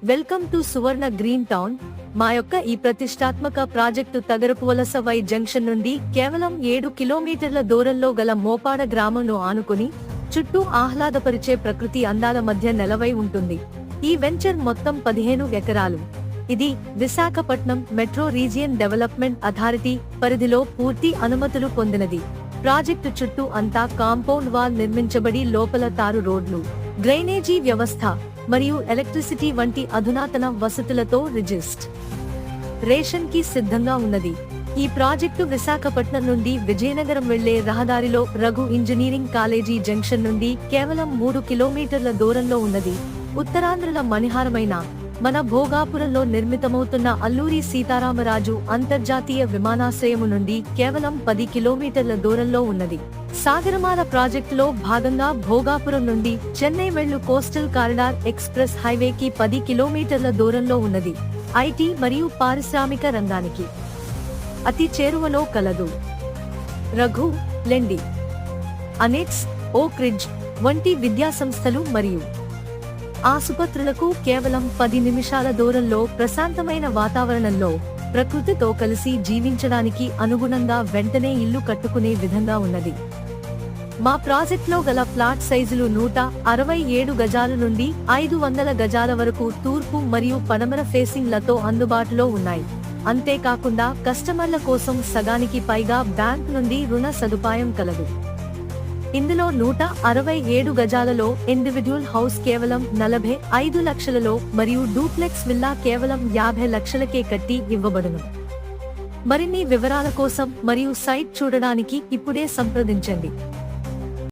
Welcome to Suvarna green town. మా యొక్క ఈ ప్రతిష్టాత్మక ప్రాజెక్టు తగరపువలస వై జంక్షన్ నుండి కేవలం 7 కిలోమీటర్ల దూరంలో గల మోపాడ గ్రామంను ఆనుకుని చుట్టూ ఆహ్లాదపరిచే ప్రకృతి అందాల మధ్య నెలవై ఉంటుంది. ఈ వెంచర్ మొత్తం 15 ఎకరాలు. ఇది Visakhapatnam metro region development authority పరిధిలో పూర్తి అనుమతులు పొందినది. ప్రాజెక్టు చుట్టూ అంతా కాంపౌండ్ వాల్ నిర్మించబడి లోపల తారు రోడ్లు, డ్రైనేజీ వ్యవస్థ మరియు ఎలక్ట్రిసిటీ వంటి అధునాతన వసతులతో రిజిస్ట్రేషన్ కి సిద్ధంగా ఉన్నది. ఈ ప్రాజెక్టు విశాఖపట్నం నుండి విజయనగరం వెళ్లే రహదారిలో రఘు ఇంజనీరింగ్ కాలేజీ జంక్షన్ నుండి కేవలం 3 కిలోమీటర్ల దూరంలో ఉన్నది. ఉత్తరాంధ్రల మణిహారమైన మన భోగాపురంలో నిర్మితమవుతున్న అల్లూరి సీతారామరాజు అంతర్జాతీయ విమానాశ్రయము నుండి కేవలం 10 కిలోమీటర్ల దూరంలో ఉన్నది. సాగరమాల ప్రాజెక్టులో భాగంగా భోగాపురం నుండి చెన్నై వెళ్ళు కోస్టల్ కారిడార్ ఎక్స్ప్రెస్ హైవేకి 10 కిలోమీటర్ల దూరంలో ఉన్నది. ఐటీ మరియు పారిశ్రామిక రంగానికి అతి చేరువలో కలదు. రఘు, లెండి, అనెక్స్, ఓక్ రిడ్జ్ వంటి విద్యాసంస్థలు మరియు ఆసుపత్రులకు కేవలం 10 నిమిషాల దూరంలో ప్రశాంతమైన వాతావరణంలో ప్రకృతితో కలిసి జీవించడానికి అనుగుణంగా వెంటనే ఇల్లు కట్టుకునే విధంగా ఉన్నది. మా ప్రాజెక్టులో గల ప్లాట్ సైజులు 167 గజాల నుండి 500 గజాల వరకు తూర్పు మరియు పడమర ఫేసింగ్ లతో అందుబాటులో ఉన్నాయి. అంతేకాకుండా కస్టమర్ల కోసం సగానికి పైగా బ్యాంక్ నుండి రుణ సదుపాయం కలదు. ఇందులో 167 గజాలలో ఇండివిడ్యువల్ హౌస్ కేవలం 45 లక్షలలో మరియు డూప్లెక్స్ విల్లా కేవలం 50 లక్షలకే కట్టి ఇవ్వబడును. మరిన్ని వివరాల కోసం మరియు సైట్ చూడడానికి ఇప్పుడే సంప్రదించండి.